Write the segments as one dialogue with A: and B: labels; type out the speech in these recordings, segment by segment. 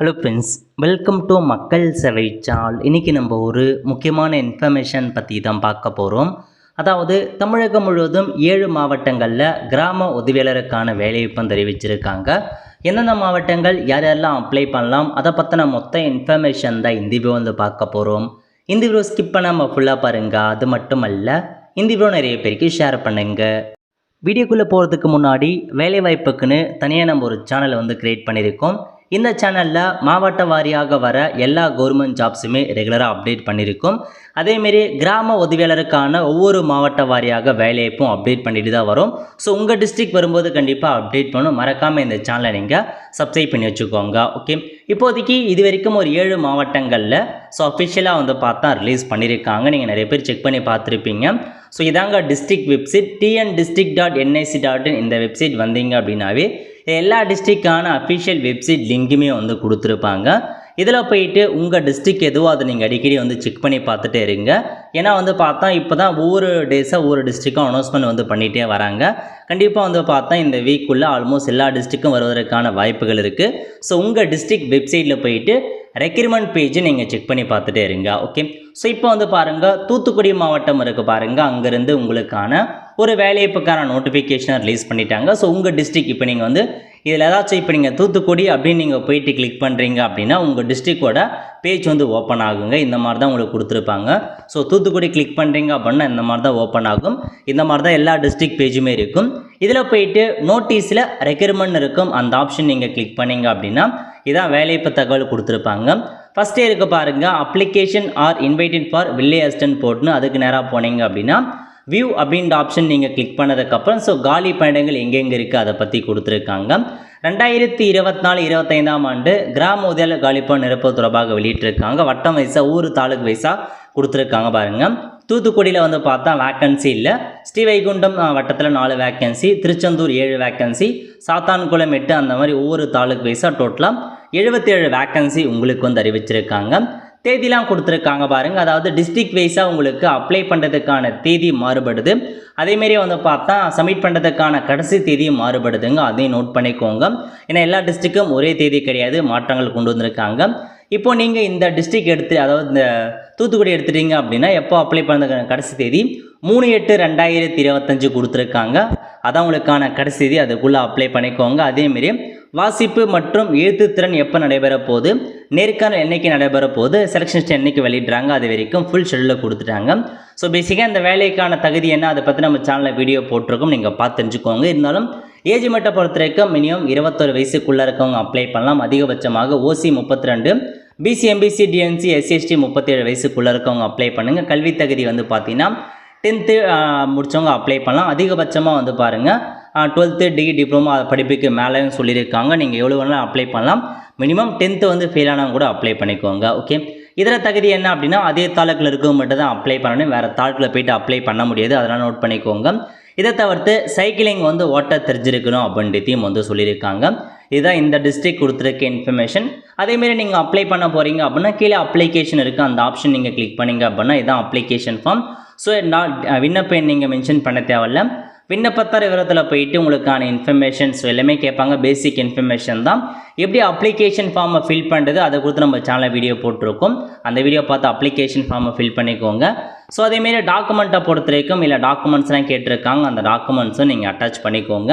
A: Hello friends, welcome to மக்கள் சேவை channel. இன்றைக்கி நம்ம ஒரு முக்கியமான இன்ஃபர்மேஷன் பற்றி தான் பார்க்க போகிறோம். அதாவது தமிழகம் முழுவதும் 7 மாவட்டங்களில் கிராம உதவியாளருக்கான வேலைவாய்ப்பும் தெரிவிச்சிருக்காங்க. எந்தெந்த மாவட்டங்கள் யார் யாரெல்லாம் அப்ளை பண்ணலாம் அதை பற்றின மொத்த இன்ஃபர்மேஷன் தான் இந்த வீடியோ வந்து பார்க்க போகிறோம். இந்த வீடியோ ஸ்கிப் பண்ணாமல் ஃபுல்லாக பாருங்கள். அது மட்டும் அல்ல, இந்த வீடியோ நிறைய பேருக்கு ஷேர் பண்ணுங்கள். வீடியோக்குள்ளே போகிறதுக்கு முன்னாடி வேலைவாய்ப்புக்குன்னு தனியாக நம்ம ஒரு சேனலை வந்து க்ரியேட் பண்ணியிருக்கோம். இந்த சேனலில் மாவட்ட வாரியாக வர எல்லா கவர்மெண்ட் ஜாப்ஸுமே ரெகுலராக அப்டேட் பண்ணியிருக்கோம். அதேமாரி கிராம உதவியாளருக்கான ஒவ்வொரு மாவட்ட வாரியாக வேலைவாய்ப்பும் அப்டேட் பண்ணிட்டு தான் வரும். ஸோ உங்கள் டிஸ்ட்ரிக்ட் வரும்போது கண்டிப்பாக அப்டேட் பண்ணணும். மறக்காமல் இந்த சேனலை நீங்கள் சப்ஸ்கிரைப் பண்ணி வச்சுக்கோங்க. ஓகே, இப்போதைக்கு இது வரைக்கும் ஒரு 7 மாவட்டங்களில் ஸோ அஃபிஷியலாக வந்து பார்த்தா ரிலீஸ் பண்ணியிருக்காங்க. நீங்கள் நிறைய பேர் செக் பண்ணி பார்த்துருப்பீங்க. ஸோ இதாங்க டிஸ்ட்ரிக்ட் வெப்சைட் tndistrict.nic.in. இந்த வெப்சைட் வந்தீங்க அப்படின்னாவே எல்லா டிஸ்ட்ரிக்டான அஃபிஷியல் வெப்சைட் லிங்க்குமே வந்து கொடுத்துருப்பாங்க. இதில் போயிட்டு உங்கள் டிஸ்ட்ரிக்ட் எதுவோ அதை நீங்கள் அடிக்கடி வந்து செக் பண்ணி பார்த்துட்டே இருங்க. ஏன்னா வந்து பார்த்தா இப்போ தான் ஒவ்வொரு டேஸாக ஒவ்வொரு டிஸ்ட்ரிக்டும் அனௌன்ஸ்மெண்ட் வந்து பண்ணிகிட்டே வராங்க. கண்டிப்பாக வந்து பார்த்தா இந்த வீக்குள்ளே ஆல்மோஸ்ட் எல்லா டிஸ்ட்ரிக்டும் வருவதற்கான வாய்ப்புகள் இருக்குது. ஸோ உங்கள் டிஸ்ட்ரிக்ட் வெப்சைட்டில் போயிட்டு ரெக்ரூட்மெண்ட் பேஜை நீங்கள் செக் பண்ணி பார்த்துட்டே இருங்க. ஓகே, ஸோ இப்போ வந்து பாருங்கள், தூத்துக்குடி மாவட்டம் இருக்குது பாருங்கள். அங்கேருந்து உங்களுக்கான ஒரு வேலைவாய்ப்புக்கான நோட்டிஃபிகேஷனை ரிலீஸ் பண்ணிட்டாங்க. ஸோ உங்கள் டிஸ்ட்ரிக்ட் இப்போ நீங்கள் வந்து இதில் ஏதாச்சும் இப்போ நீங்கள் தூத்துக்குடி அப்படின்னு நீங்கள் போயிட்டு கிளிக் பண்ணுறீங்க அப்படின்னா உங்கள் டிஸ்ட்ரிக்டோட பேஜ் வந்து ஓப்பன் ஆகுங்க. இந்த மாதிரி தான் உங்களுக்கு கொடுத்துருப்பாங்க. ஸோ தூத்துக்குடி கிளிக் பண்ணுறீங்க அப்படின்னா இந்த மாதிரி தான் ஓப்பன் ஆகும். இந்த மாதிரி தான் எல்லா டிஸ்ட்ரிக்ட் பேஜுமே இருக்கும். இதில் போயிட்டு நோட்டீஸில் ரெக்ரூட்மெண்ட் இருக்கும். அந்த ஆப்ஷன் நீங்கள் கிளிக் பண்ணீங்க அப்படின்னா இதான் வேலைவாய்ப்பு தகவல் கொடுத்துருப்பாங்க. ஃபஸ்ட்டே இருக்க பாருங்கள், application are invited for village assistant போர்ட்னு அதுக்கு நேராக போனீங்க அப்படின்னா வியூ அப்படின்ற ஆப்ஷன் நீங்கள் கிளிக் பண்ணதுக்கப்புறம் ஸோ காலி பணியிடங்கள் எங்கெங்கே இருக்குது அதை பற்றி கொடுத்துருக்காங்க. 2024-25ஆம் ஆண்டு கிராம உதவியாளர் காலிப்பணி நிரப்புவது தொடர்பாக வெளியிட்டிருக்காங்க. வட்டம் வைஸாக ஊர் தாலுக்கு வைஸாக கொடுத்துருக்காங்க பாருங்கள். தூத்துக்குடியில் வந்து பார்த்தா வேக்கன்சி இல்லை. ஸ்ரீவைகுண்டம் வட்டத்தில் 4 வேக்கன்சி, திருச்செந்தூர் 7 வேக்கன்சி, சாத்தான்குளம் 8, அந்த மாதிரி ஒவ்வொரு தாலுக்கு வைஸாக டோட்டலாக 77 வேக்கன்சி உங்களுக்கு வந்து அறிவிச்சிருக்காங்க. தேதிலாம் கொடுத்துருக்காங்க பாருங்கள். அதாவது டிஸ்ட்ரிக்ட் வைஸாக உங்களுக்கு அப்ளை பண்ணுறதுக்கான தேதி மாறுபடுது. அதேமாரி வந்து பார்த்தா சப்மிட் பண்ணுறதுக்கான கடைசி தேதியும் மாறுபடுதுங்க. அதையும் நோட் பண்ணிக்கோங்க. ஏன்னா எல்லா டிஸ்ட்ரிக்டும் ஒரே தேதி கிடையாது, மாற்றங்கள் கொண்டு வந்திருக்காங்க. இப்போ நீங்கள் இந்த டிஸ்ட்ரிக்ட் அதாவது இந்த தூத்துக்குடி எடுத்துட்டீங்க அப்படின்னா எப்போ அப்ளை பண்ணுறதுக்கான கடைசி தேதி 3/8/2025 கொடுத்துருக்காங்க. அதான் உங்களுக்கான கடைசி தேதி. அதுக்குள்ளே அப்ளை பண்ணிக்கோங்க. அதேமாரி வாசிப்பு மற்றும் எழுத்துத்திறன் எப்போ நடைபெற போகுது, நேர்காணல் என்னைக்கு நடைபெற போகுது, செலெக்ஷன் லிஸ்ட் என்னைக்கு வெளியிடுறாங்க, அது வரைக்கும் ஃபுல் ஷெடியூலில் கொடுத்துட்டாங்க. ஸோ பேசிக்காக இந்த வேலைக்கான தகுதி என்ன அதை பற்றி நம்ம சேனலில் வீடியோ போட்டிருக்கோம், நீங்கள் பார்த்து தெரிஞ்சுக்கோங்க. இருந்தாலும் ஏஜ் மெட்டை பொறுத்த வரைக்கும் மினிமம் 21 வயசுக்குள்ளே இருக்கவங்க அப்ளை பண்ணலாம். அதிகபட்சமாக OC 32, BC MBC DNC SC/ST 37 வயசுக்குள்ளே இருக்கவங்க அப்ளை பண்ணுங்கள். கல்வி தகுதி வந்து பார்த்தீங்கன்னா 10th முடித்தவங்க அப்ளை பண்ணலாம். அதிகபட்சமாக வந்து பாருங்கள் 12th டிகிரி டிப்ளமோ படிப்புக்கு மேலேயும் சொல்லியிருக்காங்க. நீங்கள் எவ்வளோ வேணாலும் அப்ளை பண்ணலாம். மினிமம் 10th வந்து ஃபெயில் ஆனவங்க கூட அப்ளை பண்ணிக்கோங்க. ஓகே, இதில் தகுதி என்ன அப்படின்னா அதே தாலுக்கில் இருக்கவங்க மட்டும் தான் அப்ளை பண்ணணும். வேறு தாலுக்கில் போய்ட்டு அப்ளை பண்ண முடியாது. அதெல்லாம் நோட் பண்ணிக்கோங்க. இதை தவிர்த்து சைக்கிளிங் வந்து ஓட்ட தெரிஞ்சிருக்கணும் அப்படின்றதையும் வந்து சொல்லியிருக்காங்க. இதுதான் இந்த டிஸ்ட்ரிக்ட் கொடுத்துருக்க இன்ஃபர்மேஷன். அதேமாரி நீங்கள் அப்ளை பண்ண போகிறீங்க அப்படின்னா கீழே அப்ளிகேஷன் இருக்குது. அந்த ஆப்ஷன் நீங்கள் கிளிக் பண்ணிங்க அப்படின்னா இதுதான் அப்ளிகேஷன் ஃபார்ம். ஸோ விண்ணப்பம் நீங்கள் மென்ஷன் பண்ண தேவையில்ல. விண்ணப்பத்தார் விவரத்தில் போயிட்டு உங்களுக்கான இன்ஃபர்மேஷன்ஸ் எல்லாமே கேட்பாங்க. பேசிக் இன்ஃபர்மேஷன் தான். எப்படி அப்ளிகேஷன் ஃபார்மை ஃபில் பண்ணுறது அதை கொடுத்து நம்ம சேனலில் வீடியோ போட்டிருக்கோம். அந்த வீடியோ பார்த்து அப்ளிகேஷன் ஃபார்மை ஃபில் பண்ணிக்கோங்க. ஸோ அதேமாரி டாக்குமெண்ட்டை பொறுத்த வரைக்கும் இல்லை டாக்குமெண்ட்ஸ்லாம் கேட்டிருக்காங்க. அந்த டாக்குமெண்ட்ஸும் நீங்கள் அட்டாச் பண்ணிக்கோங்க.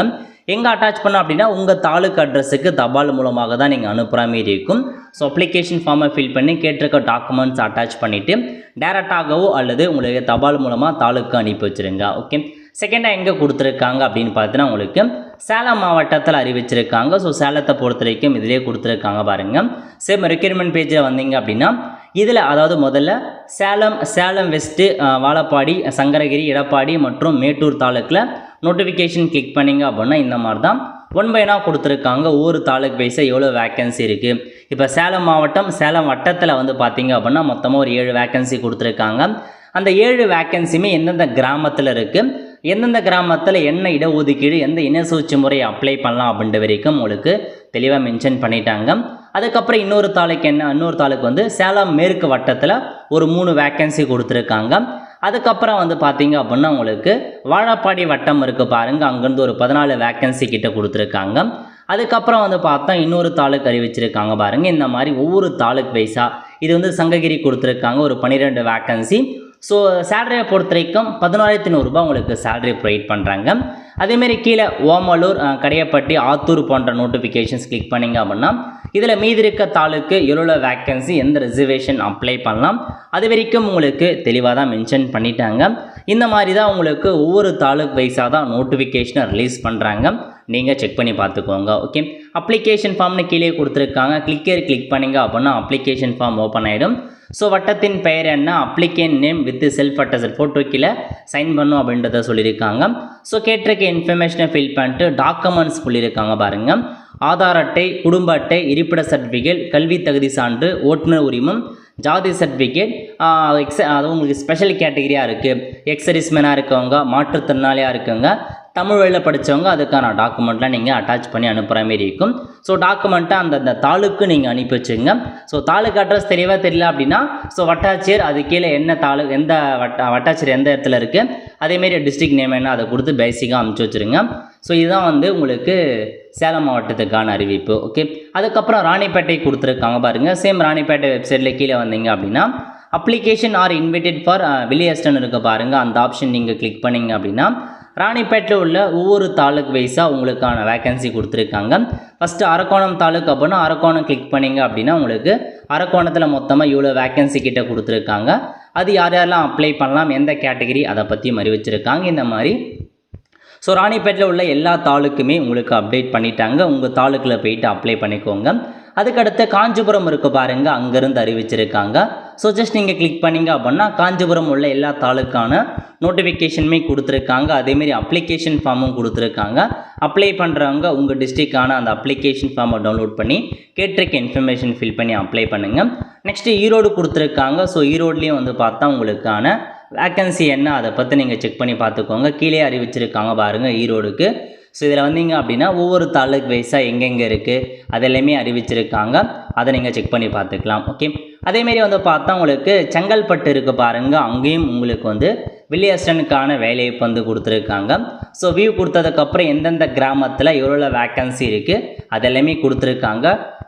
A: எங்கே அட்டாச் பண்ணோம் அப்படின்னா உங்கள் தாலுக்கு அட்ரஸுக்கு தபால் மூலமாக தான் நீங்கள் அனுப்புகிற மாரி இருக்கும். ஸோ அப்ளிகேஷன் ஃபார்மை ஃபில் பண்ணி கேட்டிருக்க டாக்குமெண்ட்ஸ் அட்டாச் பண்ணிவிட்டு டேரெக்டாகவோ அல்லது உங்களுக்கு தபால் மூலமாக தாலுக்கு அனுப்பி வச்சுருங்க. ஓகே, செகண்டாக எங்கே கொடுத்துருக்காங்க அப்படின்னு பார்த்தீங்கன்னா உங்களுக்கு சேலம் மாவட்டத்தில் அறிவிச்சிருக்காங்க. ஸோ சேலத்தை பொறுத்த வரைக்கும் இதிலே கொடுத்துருக்காங்க பாருங்கள். சேம் ரெக்ரூட்மெண்ட் பேஜில் வந்தீங்க அப்படின்னா இதில் அதாவது முதல்ல சேலம் வெஸ்ட்டு, வாழப்பாடி, சங்கரகிரி, எடப்பாடி மற்றும் மேட்டூர் தாலுக்கில் நோட்டிஃபிகேஷன் கிளிக் பண்ணிங்க அப்படின்னா இந்த மாதிரி தான் 1 by 1 கொடுத்துருக்காங்க. ஒவ்வொரு தாலுக்கு வைஸாக எவ்வளோ வேக்கன்சி இருக்குது. இப்போ சேலம் மாவட்டம் சேலம் வட்டத்தில் வந்து பார்த்தீங்க அப்படின்னா மொத்தமாக ஒரு 7 வேக்கன்சி கொடுத்துருக்காங்க. அந்த 7 வேக்கன்சியுமே எந்தெந்த கிராமத்தில் இருக்குது, எந்தெந்த கிராமத்தில் என்ன இடஒதுக்கீடு, எந்த இனசூழ்ச்சி முறை அப்ளை பண்ணலாம் அப்படின்ற வரைக்கும் உங்களுக்கு தெளிவாக மென்ஷன் பண்ணிட்டாங்க. அதுக்கப்புறம் இன்னொரு தாலுக்கு வந்து சேலம் மேற்கு வட்டத்தில் ஒரு 3 வேக்கன்சி கொடுத்துருக்காங்க. அதுக்கப்புறம் வந்து பார்த்தீங்க அப்படின்னா உங்களுக்கு வாழப்பாடி வட்டம் இருக்குது பாருங்கள். அங்கேருந்து ஒரு 14 வேக்கன்சி கிட்ட கொடுத்துருக்காங்க. அதுக்கப்புறம் வந்து பார்த்தா இன்னொரு தாலுக்கு அறிவிச்சிருக்காங்க பாருங்கள். இந்த மாதிரி ஒவ்வொரு தாலுக்கு வைஸாக இது வந்து சங்ககிரி கொடுத்துருக்காங்க ஒரு 12 வேக்கன்சி. ஸோ சேலரியை பொறுத்த வரைக்கும் 11,100 உங்களுக்கு சேலரி ப்ரொவைட் பண்ணுறாங்க. அதேமாரி கீழே ஓமலூர், கடையப்பட்டி, ஆத்தூர் போன்ற நோட்டிஃபிகேஷன்ஸ் கிளிக் பண்ணிங்க அப்படின்னா இதில் மீதி இருக்க தாலுக்கு எவ்வளோ வேக்கன்சி, எந்த ரிசர்வேஷன் அப்ளை பண்ணலாம், அது வரைக்கும் உங்களுக்கு தெளிவாக தான் மென்ஷன் பண்ணிட்டாங்க. இந்த மாதிரி தான் உங்களுக்கு ஒவ்வொரு தாலுக்கு வைஸாக தான் நோட்டிஃபிகேஷனை ரிலீஸ் பண்ணுறாங்க. நீங்கள் செக் பண்ணி பார்த்துக்கோங்க. ஓகே, அப்ளிகேஷன் ஃபார்ம்னு கீழே கொடுத்துருக்காங்க. கிளிக் பண்ணிங்க அப்படின்னா அப்ளிகேஷன் ஃபார்ம் ஓப்பன் ஆகிடும். ஸோ வட்டத்தின் பெயர் என்ன, applicant name with self attest photo கீழே சைன் பண்ணும் அப்படின்றத சொல்லியிருக்காங்க. ஸோ கேட்டிருக்க இன்ஃபர்மேஷனை ஃபில் பண்ணிட்டு டாக்குமெண்ட்ஸ் சொல்லியிருக்காங்க பாருங்கள். ஆதார் அட்டை, குடும்ப அட்டை, இருப்பிட சர்டிஃபிகேட், கல்வி தகுதி சான்று, ஓட்டுநர் உரிமம், ஜாதி சர்டிஃபிகேட், அது உங்களுக்கு ஸ்பெஷல் கேட்டகரியாக இருக்குது, எக்ஸரிஸ்மேனாக இருக்கவங்க, மாற்றுத்திறனாளியாக இருக்கவங்க, தமிழ் வழியில் படித்தவங்க அதுக்கான டாக்குமெண்ட்லாம் நீங்கள் அட்டாச் பண்ணி அனுப்புகிற மாரி இருக்கும். ஸோ டாக்குமெண்ட்டை அந்தந்த தாலுக்கு நீங்கள் அனுப்பி வச்சுங்க. ஸோ தாலுக்கு அட்ரஸ் தெரியவே தெரியல அப்படின்னா ஸோ வட்டாட்சியர் அது கீழே என்ன தாலுக்கு எந்த வட்டாட்சியர் எந்த இடத்துல இருக்குது அதேமாரி டிஸ்ட்ரிக்ட் நேம் என்ன அதை கொடுத்து பேசிக்காக அனுப்பிச்சி வச்சுருங்க. ஸோ இதுதான் வந்து உங்களுக்கு சேலம் மாவட்டத்துக்கான அறிவிப்பு. ஓகே, அதுக்கப்புறம் ராணிப்பேட்டை கொடுத்துருக்காங்க பாருங்கள். சேம் ராணிப்பேட்டை வெப்சைட்டில் கீழே வந்தீங்க அப்படின்னா அப்ளிகேஷன் ஆர் இன்வைட்டட் ஃபார் வில்லேஜ்டன் இருக்க பாருங்கள். அந்த ஆப்ஷன் நீங்கள் கிளிக் பண்ணிங்க அப்படின்னா ராணிப்பேட்டில் உள்ள ஒவ்வொரு தாலுக்கு வைஸாக உங்களுக்கான வேக்கன்சி கொடுத்துருக்காங்க. ஃபஸ்ட்டு அரக்கோணம் தாலுக்கு அப்படின்னா அரக்கோணம் கிளிக் பண்ணிங்க அப்படின்னா உங்களுக்கு அரக்கோணத்தில் மொத்தமாக இவ்வளோ வேக்கன்சி கிட்ட கொடுத்துருக்காங்க. அது யார் யாரெல்லாம் அப்ளை பண்ணலாம், எந்த கேட்டகரி, அதை பற்றி அறிவிச்சிருக்காங்க. இந்த மாதிரி ஸோ ராணிப்பேட்டில் உள்ள எல்லா தாலுக்குமே உங்களுக்கு அப்டேட் பண்ணிட்டாங்க. உங்கள் தாலுக்கில் போயிட்டு அப்ளை பண்ணிக்கோங்க. அதுக்கடுத்து காஞ்சிபுரம் இருக்க பாருங்கள், அங்கேருந்து அறிவிச்சிருக்காங்க. ஸோ ஜஸ்ட் நீங்கள் கிளிக் பண்ணிங்க அப்படின்னா காஞ்சிபுரம் உள்ள எல்லா தாலுக்கான நோட்டிஃபிகேஷனுமே கொடுத்துருக்காங்க. அதேமாரி அப்ளிகேஷன் ஃபார்மும் கொடுத்துருக்காங்க. அப்ளை பண்ணுறவங்க உங்கள் டிஸ்ட்ரிக்டான அந்த அப்ளிகேஷன் ஃபார்மை டவுன்லோட் பண்ணி கேட்டிருக்க இன்ஃபர்மேஷன் ஃபில் பண்ணி அப்ளை பண்ணுங்கள். நெக்ஸ்ட்டு ஈரோடு கொடுத்துருக்காங்க. ஸோ ஈரோட்லேயும் வந்து பார்த்தா உங்களுக்கான வேக்கன்சி என்ன அதை பற்றி நீங்கள் செக் பண்ணி பார்த்துக்கோங்க. கீழே அறிவிச்சிருக்காங்க பாருங்கள் ஈரோடுக்கு. ஸோ இதில் வந்தீங்க அப்படின்னா ஒவ்வொரு தாலுக்கு வைஸாக எங்கெங்கே இருக்குது அதெல்லாமே அறிவிச்சிருக்காங்க. அதை நீங்கள் செக் பண்ணி பார்த்துக்கலாம். ஓகே, அதேமாரி வந்து பார்த்தா உங்களுக்கு செங்கல்பட்டு இருக்குது பாருங்கள். அங்கேயும் உங்களுக்கு வந்து வில்லேஜ் அசிஸ்டன்ட்கான வேலையை வந்து கொடுத்துருக்காங்க. ஸோ வியூ கொடுத்ததுக்கப்புறம் எந்தெந்த கிராமத்தில் எவ்வளோ வேக்கன்சி இருக்குது அதெல்லாமே கொடுத்துருக்காங்க.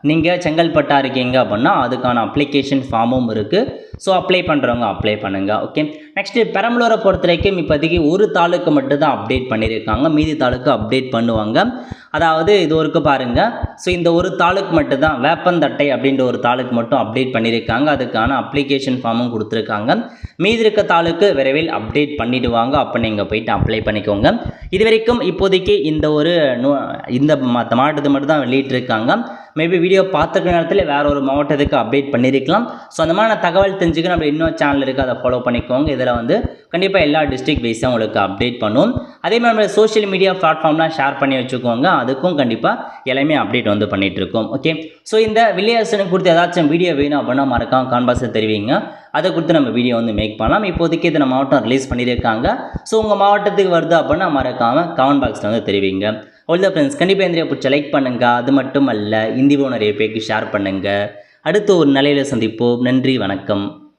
A: நீங்கள் செங்கல்பட்டாக இருக்கீங்க அப்படின்னா அதுக்கான அப்ளிகேஷன் ஃபார்மும் இருக்குது. ஸோ அப்ளை பண்ணுறவங்க அப்ளை பண்ணுங்கள். ஓகே, நெக்ஸ்ட்டு பெரம்பலூரை பொறுத்த வரைக்கும் இப்போதைக்கு ஒரு தாலுக்கு மட்டும் தான் அப்டேட் பண்ணியிருக்காங்க. மீதி தாலுக்கு அப்டேட் பண்ணுவாங்க. அதாவது இது ஒருக்கு பாருங்கள். ஸோ இந்த ஒரு தாலுக்கு மட்டும் தான் வேப்பந்தட்டை அப்படின்ற ஒரு தாலுக்கு மட்டும் அப்டேட் பண்ணியிருக்காங்க. அதுக்கான அப்ளிகேஷன் ஃபார்மும் கொடுத்துருக்காங்க. மீதி இருக்க தாலுக்கு விரைவில் அப்டேட் பண்ணிவிடுவாங்க. அப்போ நீங்கள் போயிட்டு அப்ளை பண்ணிக்கோங்க. இது வரைக்கும் இப்போதைக்கு இந்த ஒரு இந்த மாவட்டத்தை மட்டும் தான் வெளியிட்டிருக்காங்க. மேபி வீடியோ பார்த்துக்க நேரத்தில் வேறு ஒரு மாவட்டத்துக்கு அப்டேட் பண்ணியிருக்கலாம். ஸோ அந்த மாதிரி தகவல் தெரிஞ்சுக்க நம்ம இன்னொரு சேனல் இருக்குது, அதை ஃபாலோ பண்ணிக்கோங்க. இதில் வந்து கண்டிப்பாக எல்லா டிஸ்ட்ரிக்ட் வைஸாக உங்களுக்கு அப்டேட் பண்ணுவோம். அதே மாதிரி நம்ம சோஷியல் மீடியா பிளாட்ஃபார்ம்லாம் ஷேர் பண்ணி வச்சுக்கோங்க. அதுக்கும் கண்டிப்பாக எல்லாமே அப்டேட் வந்து பண்ணிகிட்ருக்கோம். ஓகே, ஸோ இந்த வில்லேஜ் குறித்து ஏதாச்சும் வீடியோ வேணும் அப்படின்னா மறக்காம கான்பாஸை தெரிவிங்க. அதை குறித்து நம்ம வீடியோ வந்து மேக் பண்ணலாம். இப்போதைக்கு இதை மாவட்டம் ரிலீஸ் பண்ணியிருக்காங்க. ஸோ உங்கள் மாவட்டத்துக்கு வருது அப்படின்னா மறக்காமல் கமெண்ட் பாக்ஸில் வந்து தெரிவிங்க. அவ்வளோதான் ஃப்ரெண்ட்ஸ், கண்டிப்பாக இந்த வீடியோ பிடிச்ச லைக் பண்ணுங்கள். அது மட்டும் அல்ல, இந்த வீடியோ நிறைய பேருக்கு ஷேர் பண்ணுங்கள். அடுத்து ஒரு நிலையில் சந்திப்போம். நன்றி, வணக்கம்.